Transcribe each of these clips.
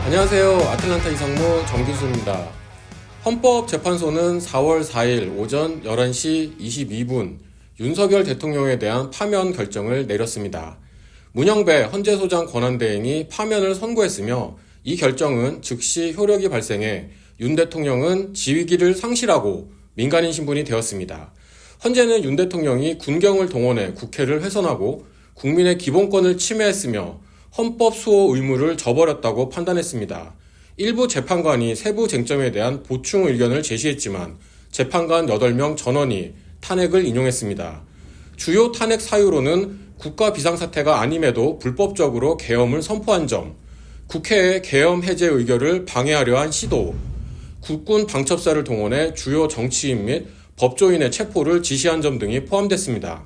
안녕하세요. 아틀란타 이상무 정기수입니다. 헌법재판소는 4월 4일 오전 11시 22분 윤석열 대통령에 대한 파면 결정을 내렸습니다. 문영배 헌재소장 권한대행이 파면을 선고했으며 이 결정은 즉시 효력이 발생해 윤 대통령은 지위기를 상실하고 민간인 신분이 되었습니다. 헌재는 윤 대통령이 군경을 동원해 국회를 훼손하고 국민의 기본권을 침해했으며 헌법 수호 의무를 저버렸다고 판단했습니다. 일부 재판관이 세부 쟁점에 대한 보충 의견을 제시했지만 재판관 8명 전원이 탄핵을 인용했습니다. 주요 탄핵 사유로는 국가 비상사태가 아님에도 불법적으로 계엄을 선포한 점, 국회의 계엄 해제 의결을 방해하려 한 시도, 국군 방첩사를 동원해 주요 정치인 및 법조인의 체포를 지시한 점 등이 포함됐습니다.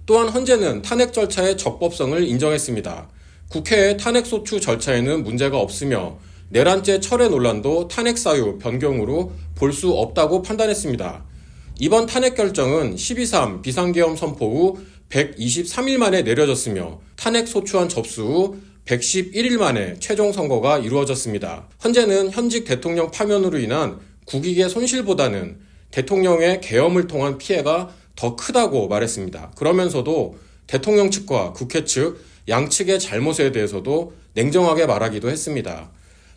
또한 헌재는 탄핵 절차의 적법성을 인정했습니다. 국회의 탄핵소추 절차에는 문제가 없으며 내란죄 철회 논란도 탄핵 사유 변경으로 볼 수 없다고 판단했습니다. 이번 탄핵 결정은 12.3 비상계엄 선포 후 123일 만에 내려졌으며 탄핵 소추안 접수 후 111일 만에 최종 선고가 이루어졌습니다. 헌재는 현직 대통령 파면으로 인한 국익의 손실보다는 대통령의 계엄을 통한 피해가 더 크다고 말했습니다. 그러면서도 대통령 측과 국회 측 양측의 잘못에 대해서도 냉정하게 말하기도 했습니다.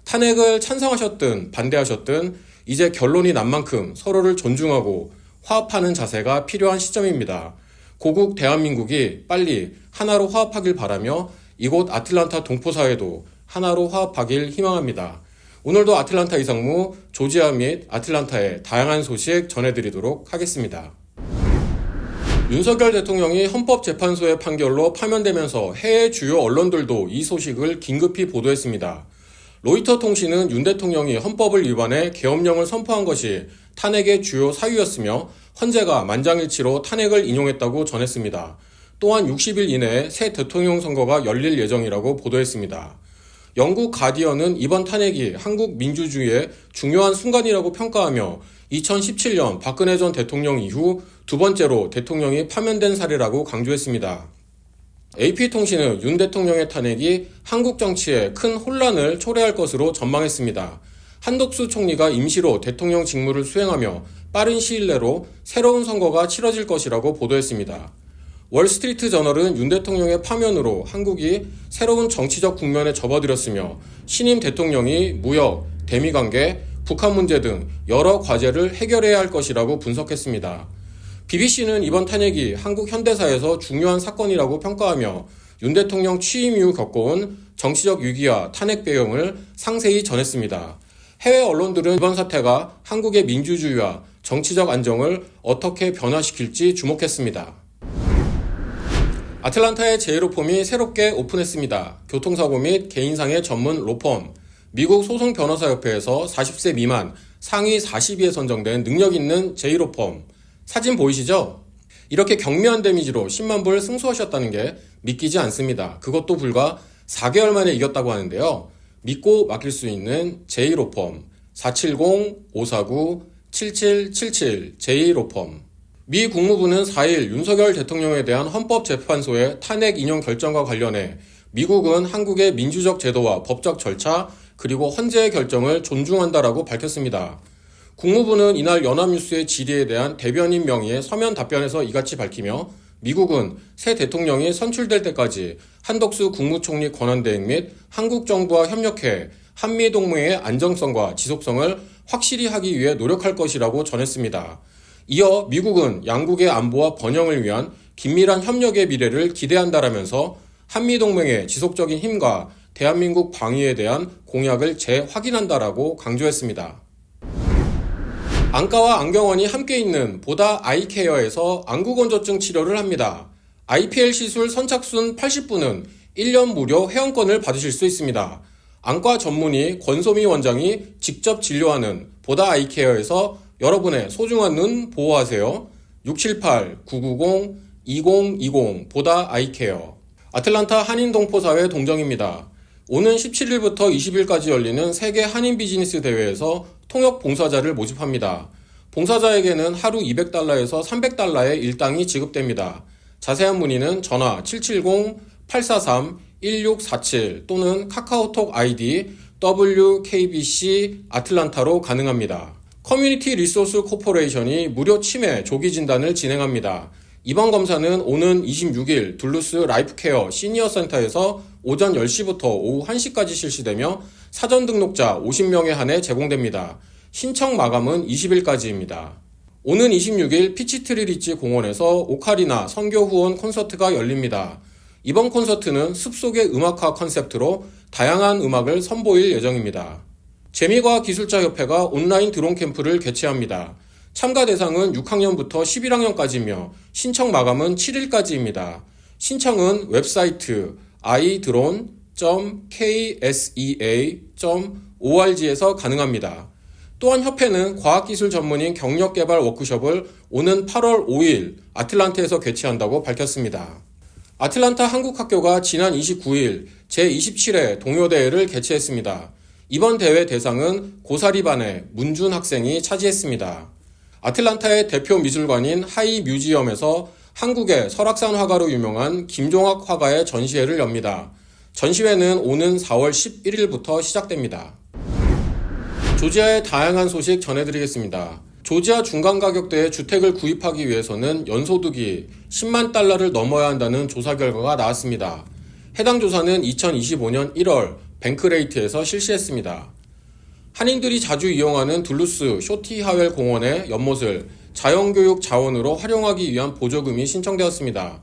탄핵을 찬성하셨든 반대하셨든 이제 결론이 난 만큼 서로를 존중하고 화합하는 자세가 필요한 시점입니다. 고국 대한민국이 빨리 하나로 화합하길 바라며 이곳 아틀란타 동포사회도 하나로 화합하길 희망합니다. 오늘도 아틀란타 이상무, 조지아 및 아틀란타의 다양한 소식 전해드리도록 하겠습니다. 윤석열 대통령이 헌법재판소의 판결로 파면되면서 해외 주요 언론들도 이 소식을 긴급히 보도했습니다. 로이터 통신은 윤 대통령이 헌법을 위반해 계엄령을 선포한 것이 탄핵의 주요 사유였으며 헌재가 만장일치로 탄핵을 인용했다고 전했습니다. 또한 60일 이내에 새 대통령 선거가 열릴 예정이라고 보도했습니다. 영국 가디언은 이번 탄핵이 한국 민주주의의 중요한 순간이라고 평가하며 2017년 박근혜 전 대통령 이후 두 번째로 대통령이 파면된 사례라고 강조했습니다. AP통신은 윤 대통령의 탄핵이 한국 정치에 큰 혼란을 초래할 것으로 전망했습니다. 한덕수 총리가 임시로 대통령 직무를 수행하며 빠른 시일 내로 새로운 선거가 치러질 것이라고 보도했습니다. 월스트리트 저널은 윤 대통령의 파면으로 한국이 새로운 정치적 국면에 접어들었으며 신임 대통령이 무역, 대미관계, 북한 문제 등 여러 과제를 해결해야 할 것이라고 분석했습니다. BBC는 이번 탄핵이 한국 현대사에서 중요한 사건이라고 평가하며 윤 대통령 취임 이후 겪어온 정치적 위기와 탄핵 배경을 상세히 전했습니다. 해외 언론들은 이번 사태가 한국의 민주주의와 정치적 안정을 어떻게 변화시킬지 주목했습니다. 아틀란타의 제1로펌이 새롭게 오픈했습니다. 교통사고 및 개인상해 전문 로펌. 미국 소송변호사협회에서 40세 미만 상위 40위에 선정된 능력 있는 제1로펌. 사진 보이시죠? 이렇게 경미한 데미지로 10만 불 승소하셨다는 게 믿기지 않습니다. 그것도 불과 4개월 만에 이겼다고 하는데요. 믿고 맡길 수 있는 제1로펌 470-549-7777 제1로펌. 미 국무부는 4일 윤석열 대통령에 대한 헌법재판소의 탄핵 인용 결정과 관련해 미국은 한국의 민주적 제도와 법적 절차 그리고 헌재의 결정을 존중한다라고 밝혔습니다. 국무부는 이날 연합뉴스의 질의에 대한 대변인 명의의 서면 답변에서 이같이 밝히며 미국은 새 대통령이 선출될 때까지 한덕수 국무총리 권한대행 및 한국 정부와 협력해 한미동맹의 안정성과 지속성을 확실히 하기 위해 노력할 것이라고 전했습니다. 이어 미국은 양국의 안보와 번영을 위한 긴밀한 협력의 미래를 기대한다라면서 한미동맹의 지속적인 힘과 대한민국 방위에 대한 공약을 재확인한다라고 강조했습니다. 안과와 안경원이 함께 있는 보다 아이케어에서 안구건조증 치료를 합니다. IPL 시술 선착순 80분은 1년 무료 회원권을 받으실 수 있습니다. 안과 전문의 권소미 원장이 직접 진료하는 보다 아이케어에서 여러분의 소중한 눈 보호하세요. 678-990-2020 보다 아이케어. 아틀란타 한인동포사회 동정입니다. 오는 17일부터 20일까지 열리는 세계 한인 비즈니스 대회에서 통역 봉사자를 모집합니다. 봉사자에게는 하루 $200에서 $300의 일당이 지급됩니다. 자세한 문의는 전화 770-843 1647 또는 카카오톡 아이디 WKBC 아틀란타로 가능합니다. 커뮤니티 리소스 코퍼레이션이 무료 치매 조기 진단을 진행합니다. 이번 검사는 오는 26일 둘루스 라이프케어 시니어 센터에서 오전 10시부터 오후 1시까지 실시되며 사전 등록자 50명에 한해 제공됩니다. 신청 마감은 20일까지입니다. 오는 26일 피치트리 리치 공원에서 오카리나 선교 후원 콘서트가 열립니다. 이번 콘서트는 숲속의 음악화 컨셉트로 다양한 음악을 선보일 예정입니다. 재미과학기술자협회가 온라인 드론 캠프를 개최합니다. 참가 대상은 6학년부터 11학년까지며 신청 마감은 7일까지입니다. 신청은 웹사이트 idrone.ksea.org에서 가능합니다. 또한 협회는 과학기술 전문인 경력개발 워크숍을 오는 8월 5일 아틀란타에서 개최한다고 밝혔습니다. 아틀란타 한국학교가 지난 29일 제27회 동요대회를 개최했습니다. 이번 대회 대상은 고사리반의 문준 학생이 차지했습니다. 아틀란타의 대표 미술관인 하이 뮤지엄에서 한국의 설악산 화가로 유명한 김종학 화가의 전시회를 엽니다. 전시회는 오는 4월 11일부터 시작됩니다. 조지아의 다양한 소식 전해드리겠습니다. 조지아 중간 가격대의 주택을 구입하기 위해서는 연소득이 10만 달러를 넘어야 한다는 조사 결과가 나왔습니다. 해당 조사는 2025년 1월 뱅크레이트에서 실시했습니다. 한인들이 자주 이용하는 둘루스 쇼티 하웰 공원의 연못을 자연교육 자원으로 활용하기 위한 보조금이 신청되었습니다.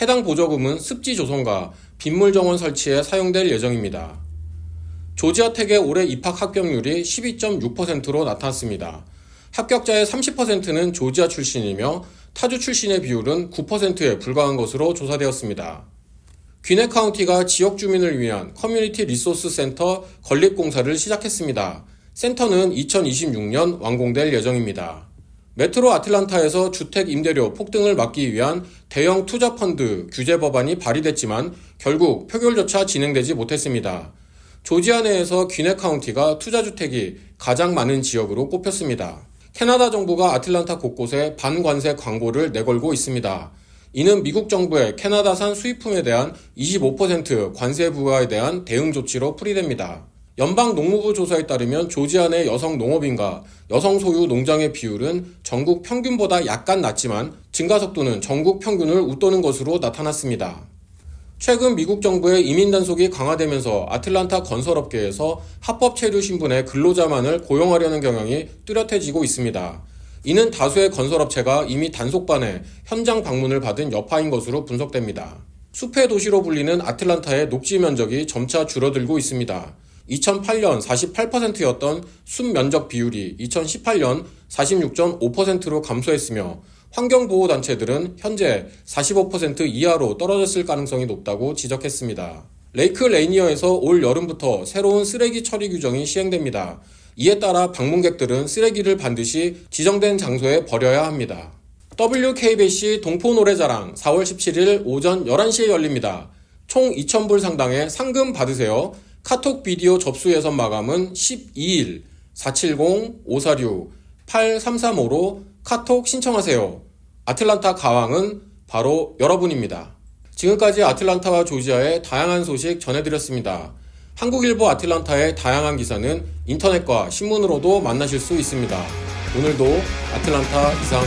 해당 보조금은 습지 조성과 빗물 정원 설치에 사용될 예정입니다. 조지아 텍의 올해 입학 합격률이 12.6%로 나타났습니다. 합격자의 30%는 조지아 출신이며 타주 출신의 비율은 9%에 불과한 것으로 조사되었습니다. 귀네 카운티가 지역 주민을 위한 커뮤니티 리소스 센터 건립공사를 시작했습니다. 센터는 2026년 완공될 예정입니다. 메트로 아틀란타에서 주택 임대료 폭등을 막기 위한 대형 투자 펀드 규제 법안이 발의됐지만 결국 표결조차 진행되지 못했습니다. 조지아 내에서 귀네 카운티가 투자주택이 가장 많은 지역으로 꼽혔습니다. 캐나다 정부가 아틀란타 곳곳에 반관세 광고를 내걸고 있습니다. 이는 미국 정부의 캐나다산 수입품에 대한 25% 관세 부과에 대한 대응 조치로 풀이됩니다. 연방 농무부 조사에 따르면 조지아 내 여성 농업인과 여성 소유 농장의 비율은 전국 평균보다 약간 낮지만 증가 속도는 전국 평균을 웃도는 것으로 나타났습니다. 최근 미국 정부의 이민 단속이 강화되면서 아틀란타 건설업계에서 합법 체류 신분의 근로자만을 고용하려는 경향이 뚜렷해지고 있습니다. 이는 다수의 건설업체가 이미 단속반에 현장 방문을 받은 여파인 것으로 분석됩니다. 숲의 도시로 불리는 아틀란타의 녹지 면적이 점차 줄어들고 있습니다. 2008년 48%였던 숲 면적 비율이 2018년 46.5%로 감소했으며 환경보호단체들은 현재 45% 이하로 떨어졌을 가능성이 높다고 지적했습니다. 레이크 레이니어에서 올 여름부터 새로운 쓰레기 처리 규정이 시행됩니다. 이에 따라 방문객들은 쓰레기를 반드시 지정된 장소에 버려야 합니다. WKBC 동포노래자랑 4월 17일 오전 11시에 열립니다. 총 2,000불 상당의 상금 받으세요. 카톡 비디오 접수 예선 마감은 12일 470-546-8335로 카톡 신청하세요. 아틀란타 가왕은 바로 여러분입니다. 지금까지 아틀란타와 조지아의 다양한 소식 전해드렸습니다. 한국일보 아틀란타의 다양한 기사는 인터넷과 신문으로도 만나실 수 있습니다. 오늘도 아틀란타 이상